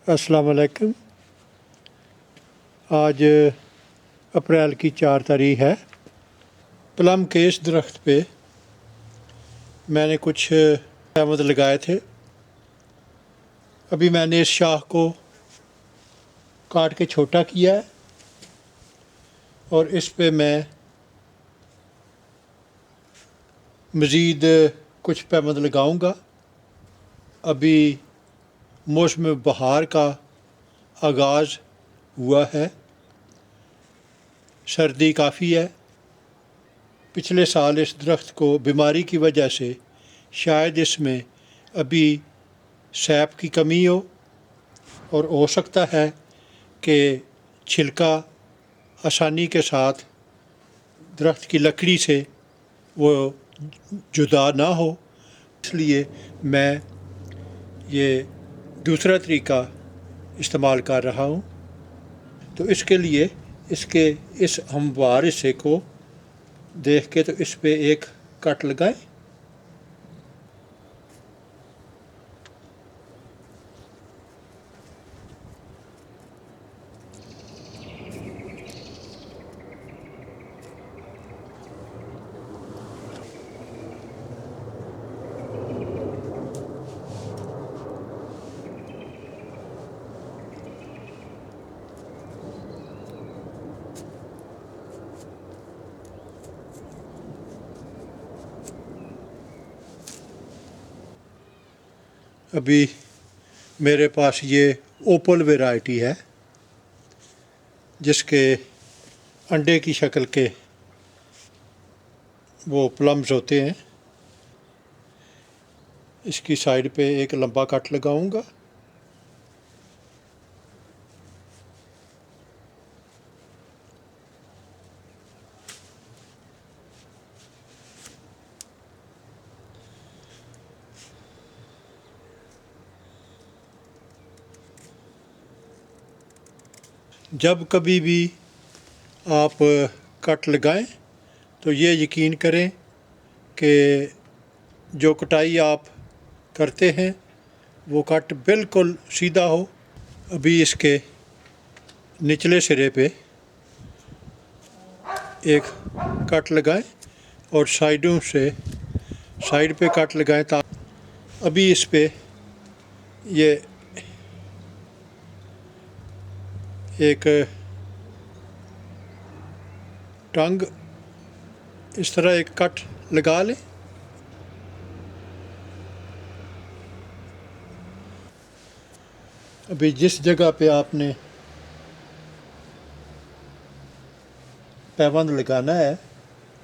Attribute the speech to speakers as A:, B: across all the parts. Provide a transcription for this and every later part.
A: अस्सलाम वालेकुम। आज अप्रैल की 4 तारीख है। प्लम के इस दरख्त पे मैंने कुछ अहमद लगाए थे। अभी मैंने इस शाख को काट के छोटा किया है और इस पे मैं मज़ीद कुछ पैमद लगाऊंगा। अभी मौसम बहार का आगाज़ हुआ है, सर्दी काफ़ी है। पिछले साल इस दरख्त को बीमारी की वजह से शायद इसमें अभी सैप की कमी हो और हो सकता है कि छिलका आसानी के साथ दरख्त की लकड़ी से वो जुदा ना हो, इसलिए मैं ये दूसरा तरीका इस्तेमाल कर रहा हूँ। तो इसके लिए इसके इस हमवार हिस्से को देख के तो इस पे एक कट लगाएं। अभी मेरे पास ये ओपल वैरायटी है जिसके अंडे की शक्ल के वो प्लम्स होते हैं। इसकी साइड पे एक लंबा कट लगाऊंगा। जब कभी भी आप कट लगाएं तो ये यकीन करें कि जो कटाई आप करते हैं वो कट बिल्कुल सीधा हो। अभी इसके निचले सिरे पे एक कट लगाएं और साइडों से साइड पे कट लगाएं। अभी इस पे ये एक टंग इस तरह एक कट लगा लें। अभी जिस जगह पे आपने पैबंद लगाना है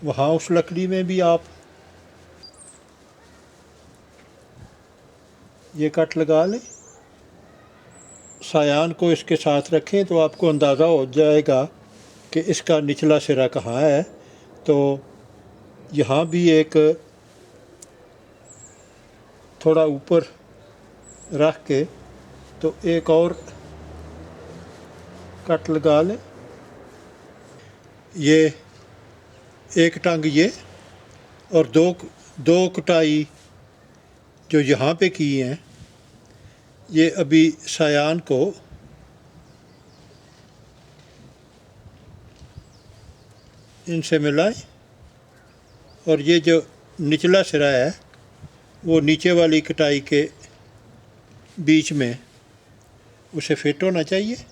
A: वहाँ उस लकड़ी में भी आप ये कट लगा लें। सायान को इसके साथ रखें तो आपको अंदाज़ा हो जाएगा कि इसका निचला सिरा कहाँ है। तो यहाँ भी एक थोड़ा ऊपर रख के तो एक और कट लगा लें। ये एक टंग ये और दो कटाई जो यहाँ पे की हैं ये अभी सायान को इनसे मिलाएं और ये जो निचला सिरा है वो नीचे वाली कटाई के बीच में उसे फिट होना चाहिए।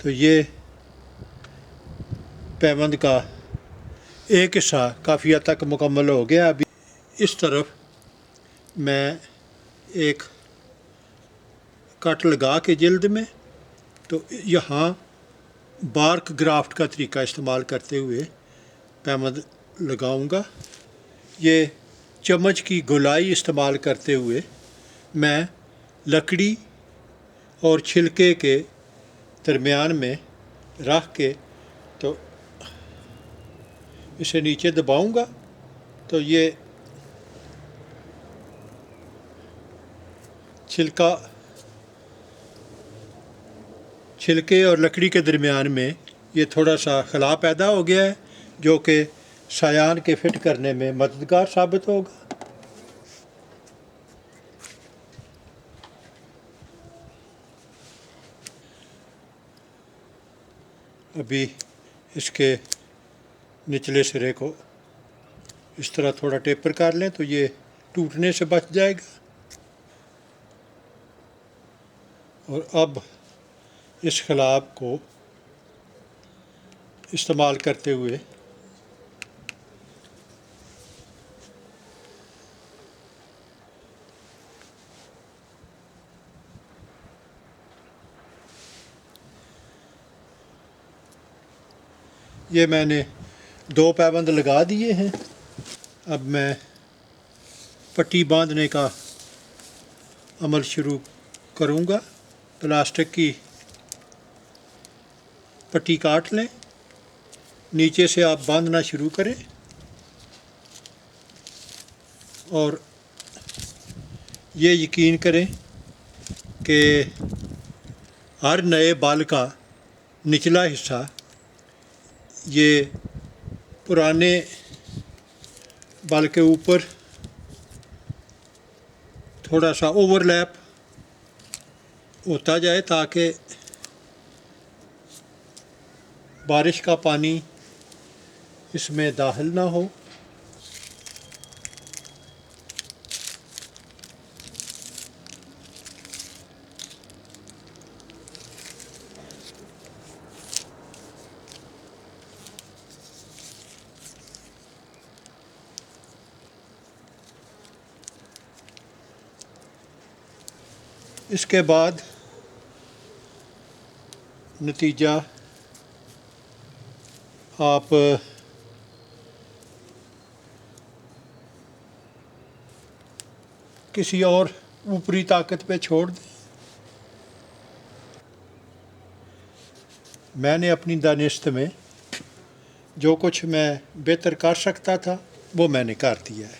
A: तो ये पैबंद का एक हिस्सा काफ़ी हद तक मुकम्मल हो गया। अभी इस तरफ मैं एक कट लगा के जिल्द में तो यहाँ बार्क ग्राफ्ट का तरीका इस्तेमाल करते हुए पैबंद लगाऊंगा। ये चम्मच की गोलाई इस्तेमाल करते हुए मैं लकड़ी और छिलके के दरमियान में रख के तो इसे नीचे दबाऊंगा तो ये छिलके और लकड़ी के दरमियान में ये थोड़ा सा खला पैदा हो गया है, जो कि सायान के फिट करने में मददगार साबित होगा। अभी इसके निचले सिरे को इस तरह थोड़ा टेपर कर लें तो ये टूटने से बच जाएगा। और अब इस खलाब को इस्तेमाल करते हुए ये मैंने 2 पैबंद लगा दिए हैं। अब मैं पट्टी बांधने का अमल शुरू करूँगा। प्लास्टिक की पट्टी काट लें, नीचे से आप बांधना शुरू करें और ये यकीन करें कि हर नए बाल का निचला हिस्सा ये पुराने बाल के ऊपर थोड़ा सा ओवरलैप होता जाए ताकि बारिश का पानी इसमें दाखिल ना हो। इसके बाद नतीजा आप किसी और ऊपरी ताकत पे छोड़ दें। मैंने अपनी दानिस्त में जो कुछ मैं बेहतर कर सकता था वो मैंने कर दिया है।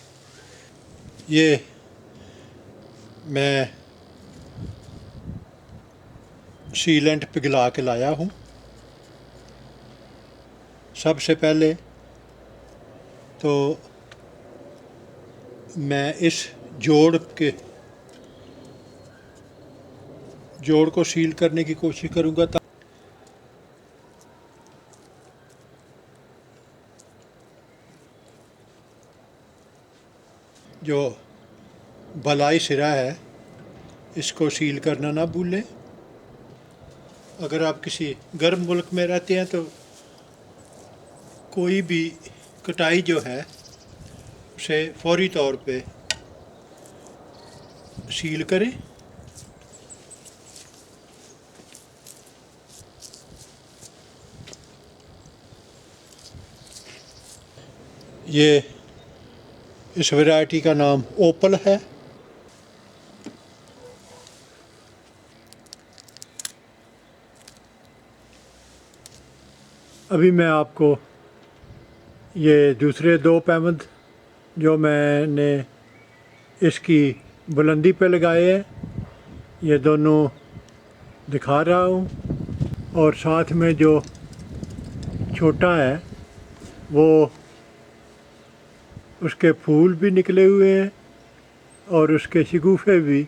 A: ये मैं सीलेंट पिघला के लाया हूँ। सबसे पहले तो मैं इस जोड़ को सील करने की कोशिश करूँगा जो भलाई सिरा है इसको सील करना ना भूलें। अगर आप किसी गर्म मुल्क में रहते हैं तो कोई भी कटाई जो है उसे फौरी तौर पे सील करें। ये इस वैरायटी का नाम ओपल है। अभी मैं आपको ये दूसरे 2 पैबंद जो मैंने इसकी बुलंदी पे लगाए हैं ये दोनों दिखा रहा हूँ। और साथ में जो छोटा है वो उसके फूल भी निकले हुए हैं और उसके शगुफ़े भी